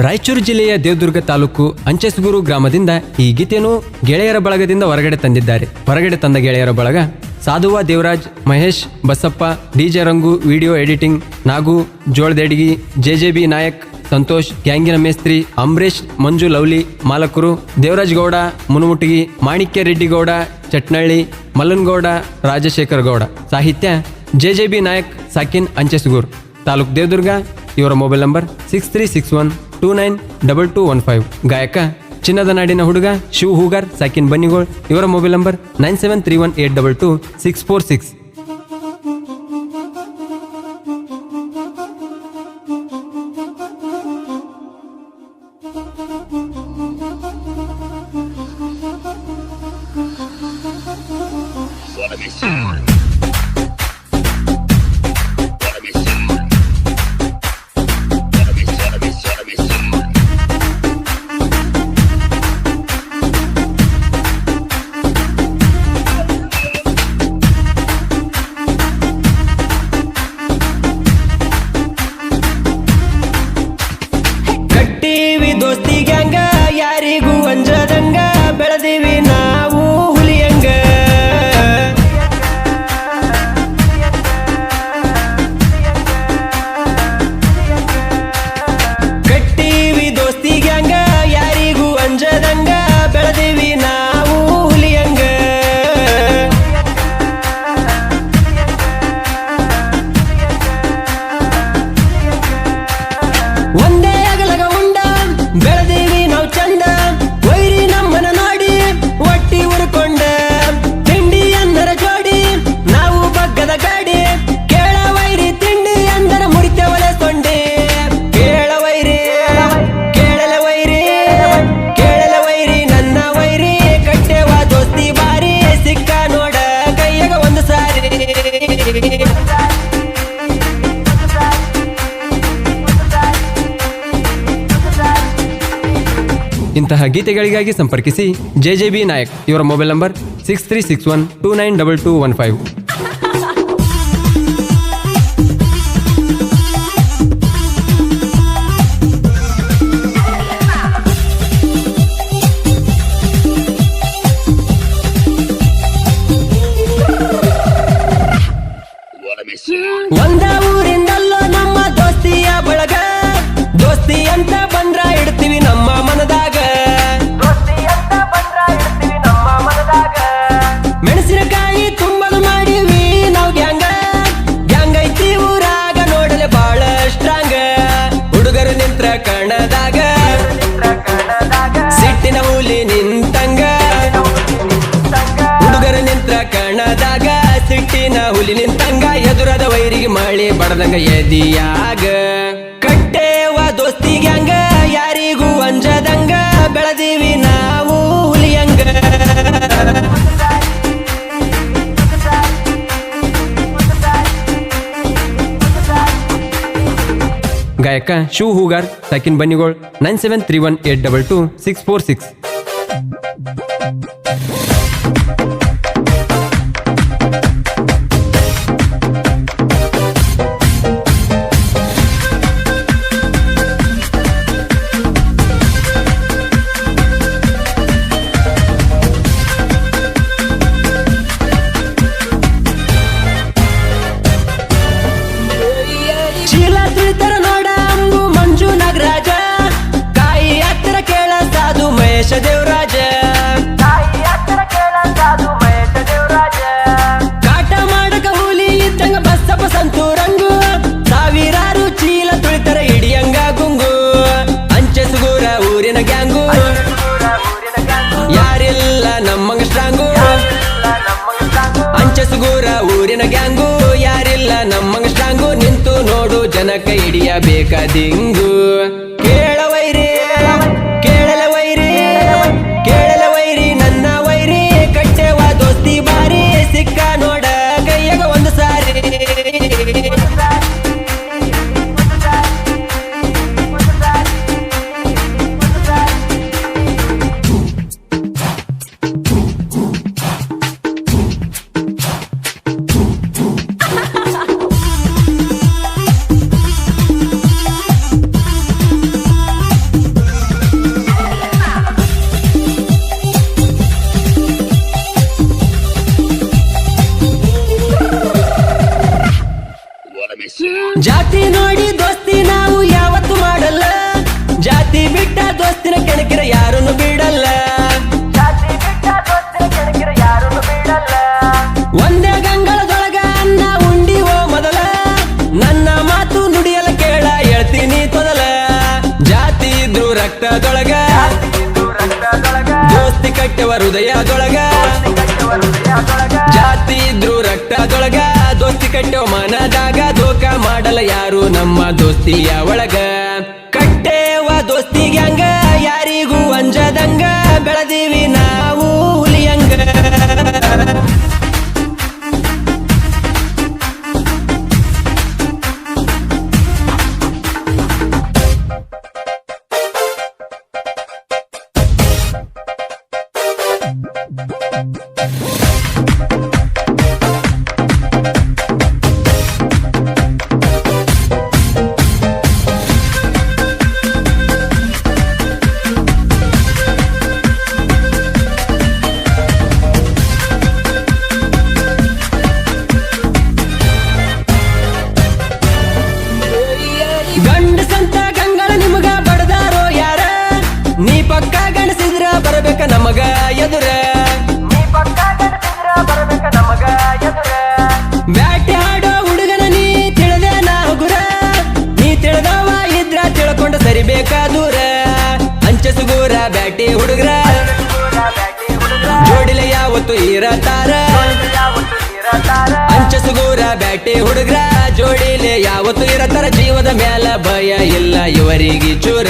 ರಾಯಚೂರು ಜಿಲ್ಲೆಯ ದೇವದುರ್ಗ ತಾಲೂಕು ಅಂಚೆಸುಗೂರು ಗ್ರಾಮದಿಂದ ಈ ಗೀತೆಯನ್ನು ಗೆಳೆಯರ ಬಳಗದಿಂದ ಹೊರಗಡೆ ತಂದಿದ್ದಾರೆ. ಹೊರಗಡೆ ತಂದ ಗೆಳೆಯರ ಬಳಗ ಸಾಧುವ ದೇವರಾಜ್, ಮಹೇಶ್, ಬಸಪ್ಪ, ಡಿಜೆ ರಂಗು, ವಿಡಿಯೋ ಎಡಿಟಿಂಗ್, ನಾಗು, ಜೋಳದೆಡಗಿ, ಜೆಜೆಬಿ ನಾಯಕ್, ಸಂತೋಷ್, ಗ್ಯಾಂಗಿನ ಮೇಸ್ತ್ರಿ, ಅಂಬರೀಶ್, ಮಂಜು ಲವ್ಲಿ, ಮಾಲಕರು, ದೇವರಾಜ್ ಗೌಡ, ಮುನುಮುಟಗಿ, ಮಾಣಿಕ್ಯ ರೆಡ್ಡಿ ಗೌಡ, ಚಟ್ನಳ್ಳಿ, ಮಲ್ಲನಗೌಡ, ರಾಜಶೇಖರ್ ಗೌಡ. ಸಾಹಿತ್ಯ ಜೆಜೆಬಿ ನಾಯಕ್, ಸಾಕಿನ್, ಅಂಚೆಸುಗೂರು ತಾಲೂಕು ದೇವದುರ್ಗ. ಇವರ ಮೊಬೈಲ್ ನಂಬರ್ 6361292215. ಗಾಯಕ ಚಿನ್ನದ ನಾಡಿನ ಹುಡುಗ ಶಿವ್ ಹೂಗಾರ್, ಸಾಕಿನ್ ಬನ್ನಿಗೋಳ್. ಇವರ ಮೊಬೈಲ್ ನಂಬರ್ 9731822646. ದೋಸ್ತಿ ಗ್ಯಾಂಗ ಯಾರಿಗೂ ಅಂಜದಂಗ ಬೆಳೆದಿವಿ ನಾವು ಹುಲಿಯಂಗ. ಕಟ್ಟಿವಿ ದೋಸ್ತಿ ಗ್ಯಾಂಗ ಯಾರಿಗೂ ಅಂಜದಂಗ ಬೆಳೆದಿವಿ ನಾವು ಹುಲಿಯಂಗ. ಒಂದೇ ಅಗಲಗ ಉಂಡ ಬೆಳೆದೇವಿ ನಾವು ಚಂದ, ವೈರಿ ನಮ್ಮನ ನೋಡಿ ಒಟ್ಟಿ ಉರ್ಕೊಂಡ. ತಿಂಡಿ ಅಂದರ ಜೋಡಿ ನಾವು ಬಗ್ಗದ ಗಾಡಿ, ಕೇಳ ವೈರಿ ತಿಂಡಿ ಅಂದರ ಮುರಿತವಲೆ ಸೊಂಡಿ. ಕೇಳ ವೈರಿ ಕೇಳಲ ವೈರಿ ಕೇಳಲ ವೈರಿ ನನ್ನ ವೈರಿ, ಕಟ್ಟೆವ ದೋಸ್ತಿ ಬಾರಿ ಸಿಕ್ಕ ನೋಡ ಕೈಯಾಗ ಒಂದು ಸಾರಿ. ಇಂತಹ ಗೀತೆಗಳಿಗಾಗಿ ಸಂಪರ್ಕಿಸಿ ಜೆಜೆಬಿ ನಾಯಕ್. ಇವರ ಮೊಬೈಲ್ ನಂಬರ್ 6361292215. ಒಂದ ಊರಿಂದಲ್ಲೋ ನಮ್ಮ ದೋಸ್ತಿಯ ಬಳಗ, ದೋಸ್ತಿ ಅಂತ ಬಂದ್ರ ಇಡ್ತೀವಿ ನಮ್ಮ ಮನದಾಗ. ಮೆಣಸಿನಕಾಯಿ ತುಂಬಲು ಮಾಡಿವಿ ನಾವು ಗ್ಯಾಂಗ, ಗ್ಯಾಂಗ್ ಐತಿ ಊರಾಗ ನೋಡಲೆ ಬಾಳ ಸ್ಟ್ರಾಂಗ. ಹುಡುಗರು ನಿಂತ್ರ ಕಣದಾಗ ಸಿಟ್ಟಿನ ಹುಲಿ ನಿಂತಂಗ, ಹುಡುಗರು ನಿಂತ್ರ ಕಣದಾಗ ಸಿಟ್ಟಿನ ಹುಲಿ ನಿಂತಂಗ. ಎದುರದ ವೈರಿಗೆ ಮಳೆ ಬಡದಂಗ ಎದಿಯಾಗ, ಕಟ್ಟೇವ ದೋಸ್ತಿ ಗ್ಯಾಂಗ ಯಾರಿಗೂ ಅಂಜದಂಗ ಬೆಳೆದಿವಿ ನಾವು ಹುಲಿಯಂಗ. ಗಾಯಕ ಶಿವ್ ಹೂಗಾರ್, ಸಾಕಿನ್ ಬನ್ನಿಗೋಳ್. 9731822646. ಚೀಲ ತಿಳಿತರ ನೋಡ ಅಂಬು ಮಂಜು ನಾಗರಾಜ, ಕಾಯಿ ಹತ್ತಿರ ಕೇಳ ಸಾಧು ಮಹೇಶ ದೇವರಾಜ. ಕಾಟ ಮಾಡಕ ಹುಲಿ ಇದ್ದಂಗ ಬಸಪ್ಪ ಸಂತೂರಂಗು, ಸಾವಿರಾರು ಚೀಲ ತುಳಿತರ ಹಿಡಿಯಂಗ ಗುಂಗು. ಅಂಚೆಸುಗೂರ ಊರಿನ ಗ್ಯಾಂಗು ಯಾರಿಲ್ಲ ನಮ್ಮಂಗ ಸ್ಟ್ರಾಂಗು. ಅಂಚೆಸುಗೂರ ಊರಿನ ಗ್ಯಾಂಗು ಯಾರಿಲ್ಲ ನಮ್ಮಂಗ ಸ್ಟ್ರಾಂಗು. ನಿಂತು ನೋಡು ಜನಕ ಹಿಡಿಯಬೇಕಾದಿಂಗು. ಕೇಳ ವೈರಿ ಕೇಳಲ ವೈರಿ ಕೇಳಲ ವೈರಿ ನನ್ನ ವೈರಿ, ಕಟ್ಟೆವ ದೋಸ್ತಿ ಬಾರಿ ಸಿಕ್ಕ ನೋಡ ಕೈಯಾಗ ಒಂದು ಸಾರಿ. ರಕ್ತದೊಳಗ ದೋಸ್ತಿ ಕಟ್ಟೆವ ಹೃದಯದೊಳಗ ಜಾತಿ ಇದ್ರು ರಕ್ತದೊಳಗ ದೋಸ್ತಿ ಕಟ್ಟೆವ ಮನದಾಗ ಧೋಕ ಮಾಡಲ್ಲ ಯಾರು ನಮ್ಮ ದೋಸ್ತಿಯ ಒಳಗ ಕಟ್ಟೇವ ದೋಸ್ತಿಗೆ ಹಂಗ ಯಾರಿಗೂ ಅಂಜದಂಗ ಬೆಳೆದೀವಿ ನಾವು ಹುಲಿಯಂಗ ಗಂಡಸಂತ ಗಂಗಳ ನಿಮಗ ಬಡದಾರೋ ಯಾರ ನೀ ಪಕ್ಕ ಗಣಸಿದ್ರ ಬರಬೇಕ ನಮಗ ಎದುರ ಬ್ಯಾಟಿ ಆಡೋ ಹುಡುಗನ ನೀ ತಿಳಿದೆ ನಾ ಹುಗುರ ನೀ ತಿಳಿದವ ಇದ್ರ ತಿಳ್ಕೊಂಡ ಸರಿಬೇಕಾ ದೂರ ಅಂಚೆ ಸುಗೂರ ಬ್ಯಾಟಿ ಹುಡುಗರ ಜೋಡಿಲೆ ಯಾವತ್ತು ಇರತಾರ ಅಂಚೆ ಸುಗೂರ ಬ್ಯಾಟಿ ಹುಡುಗರ ಜೋಡಿಲೆ ಯಾವತ್ತು ಇರತಾರ ಜೀವದ ಮ್ಯಾಲ ಭಯ ಇಲ್ಲ ಇವರಿಗೆ ಚೂರ